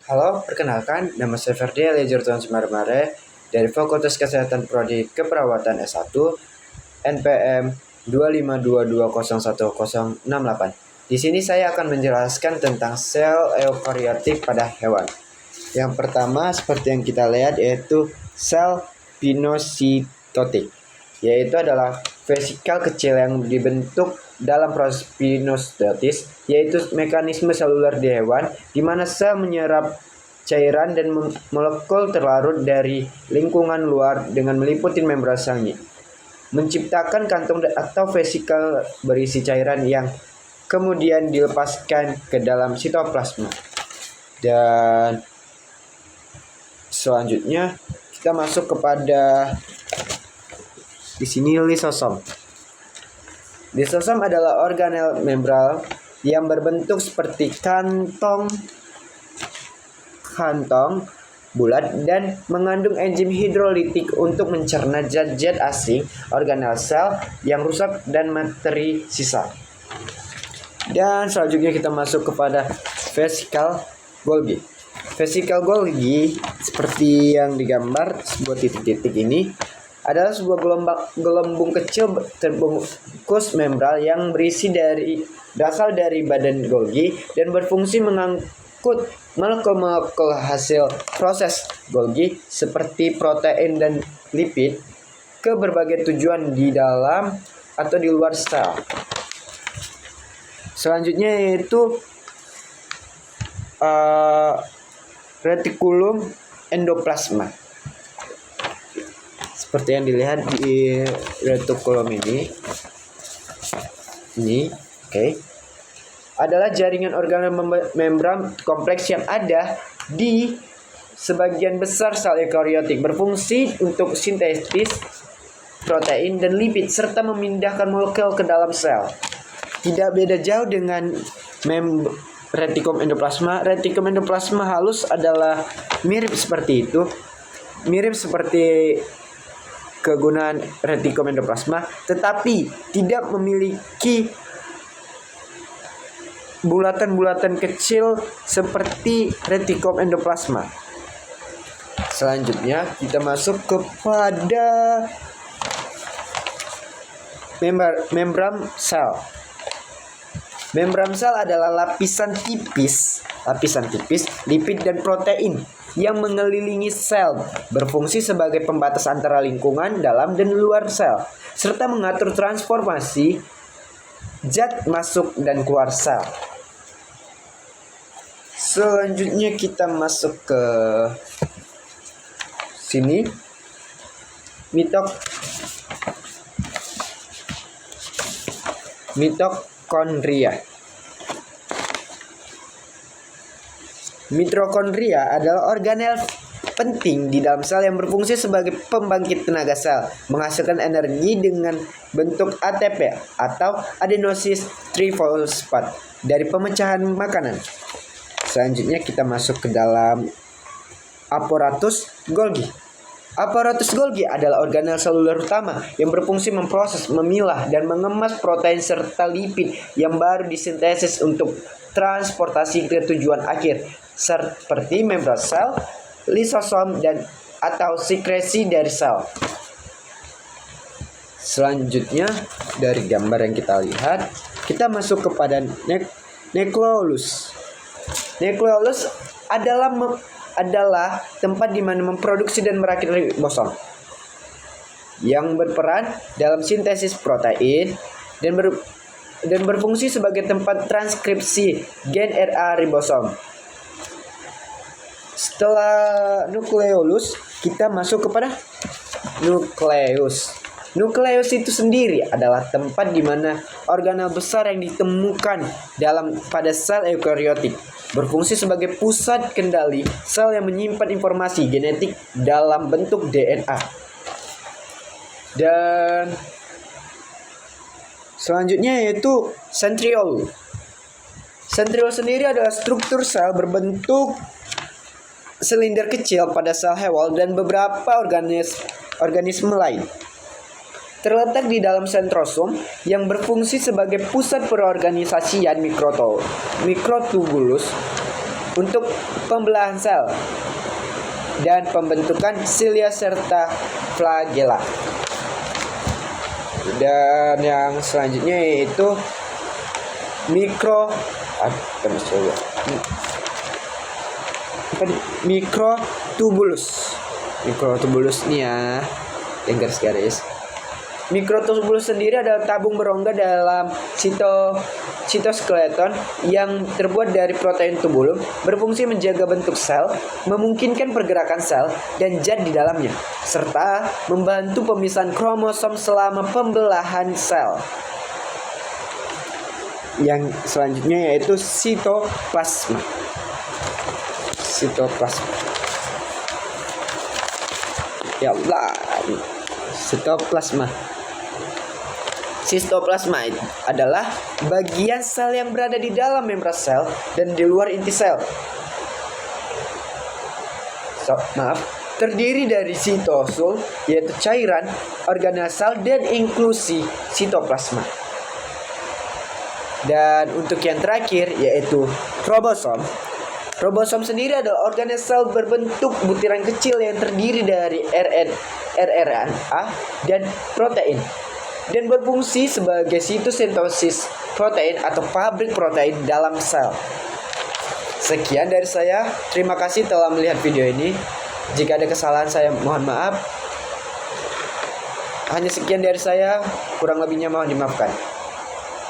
Halo, perkenalkan, nama saya Ferdi Elijurtuan Sumarmare dari Fakultas Kesehatan Prodi Keperawatan S1 NPM 252201068. Di sini saya akan menjelaskan tentang sel eukariotik pada hewan. Yang pertama, seperti yang kita lihat, yaitu sel pinositotik, yaitu adalah vesikel kecil yang dibentuk dalam proses pinositosis, yaitu mekanisme seluler di hewan di mana sel menyerap cairan dan molekul terlarut dari lingkungan luar dengan meliputi membran selnya, menciptakan kantong atau vesikel berisi cairan yang kemudian dilepaskan ke dalam sitoplasma. Dan selanjutnya kita masuk kepada di sini lisosom. Lisosom adalah organel membran yang berbentuk seperti kantong bulat dan mengandung enzim hidrolitik untuk mencerna zat-zat asing, organel sel yang rusak dan materi sisa. Dan selanjutnya kita masuk kepada vesikel Golgi. Vesikel Golgi seperti yang digambar, sebuah titik-titik ini adalah sebuah gelembung kecil terbungkus membran yang berasal dari badan Golgi dan berfungsi mengangkut molekul-molekul hasil proses Golgi seperti protein dan lipid ke berbagai tujuan di dalam atau di luar sel. Selanjutnya yaitu retikulum endoplasma. Seperti yang dilihat di retikulum ini, oke. Adalah jaringan organel membran kompleks yang ada di sebagian besar sel eukariotik, berfungsi untuk sintesis protein dan lipid serta memindahkan molekul ke dalam sel. Tidak beda jauh dengan retikulum endoplasma. Retikulum endoplasma halus adalah mirip seperti itu, mirip seperti kegunaan retikulum endoplasma, tetapi tidak memiliki bulatan-bulatan kecil seperti retikulum endoplasma. Selanjutnya kita masuk kepada membran sel. Membran sel adalah lapisan tipis lipid dan protein yang mengelilingi sel, berfungsi sebagai pembatas antara lingkungan dalam dan luar sel, serta mengatur transformasi zat masuk dan keluar sel. Selanjutnya kita masuk ke sini, mitokondria. Mitokondria adalah organel penting di dalam sel yang berfungsi sebagai pembangkit tenaga sel, menghasilkan energi dengan bentuk ATP atau adenosis trifosfat dari pemecahan makanan. Selanjutnya kita masuk ke dalam aparatus Golgi. Aparatus Golgi adalah organel seluler utama yang berfungsi memproses, memilah, dan mengemas protein serta lipid yang baru disintesis untuk transportasi ke tujuan akhir, seperti membran sel, lisosom, dan atau sekresi dari sel. Selanjutnya dari gambar yang kita lihat, kita masuk kepada nukleolus. Nukleolus adalah tempat di mana memproduksi dan merakit ribosom yang berperan dalam sintesis protein dan berfungsi sebagai tempat transkripsi gen RNA ribosom. Setelah nukleolus, kita masuk kepada nukleus. Nukleus itu sendiri adalah tempat di mana organel besar yang ditemukan pada sel eukariotik, berfungsi sebagai pusat kendali sel yang menyimpan informasi genetik dalam bentuk DNA. Dan selanjutnya yaitu sentriol. Sentriol sendiri adalah struktur sel berbentuk silinder kecil pada sel hewan dan beberapa organisme lain. Terletak di dalam sentrosom yang berfungsi sebagai pusat perorganisasian mikrotubulus untuk pembelahan sel dan pembentukan silia serta flagella. Dan yang selanjutnya yaitu mikrotubulus. Mikrotubulus nih ya, yang garis-garis. Mikrotubulus sendiri adalah tabung berongga dalam sitoskeleton yang terbuat dari protein tubulum, berfungsi menjaga bentuk sel, memungkinkan pergerakan sel dan zat di dalamnya, serta membantu pemisahan kromosom selama pembelahan sel. Yang selanjutnya yaitu sitoplasma. Ya Allah, Sitoplasma adalah bagian sel yang berada di dalam membran sel dan di luar inti sel. Terdiri dari sitosul, yaitu cairan, organel sel, dan inklusi sitoplasma. Dan untuk yang terakhir yaitu kromosom. Kromosom sendiri adalah organel sel berbentuk butiran kecil yang terdiri dari RNA dan protein, dan berfungsi sebagai sintesis protein atau pabrik protein dalam sel. Sekian dari saya. Terima kasih telah melihat video ini. Jika ada kesalahan saya mohon maaf. Hanya sekian dari saya, kurang lebihnya mohon dimaafkan.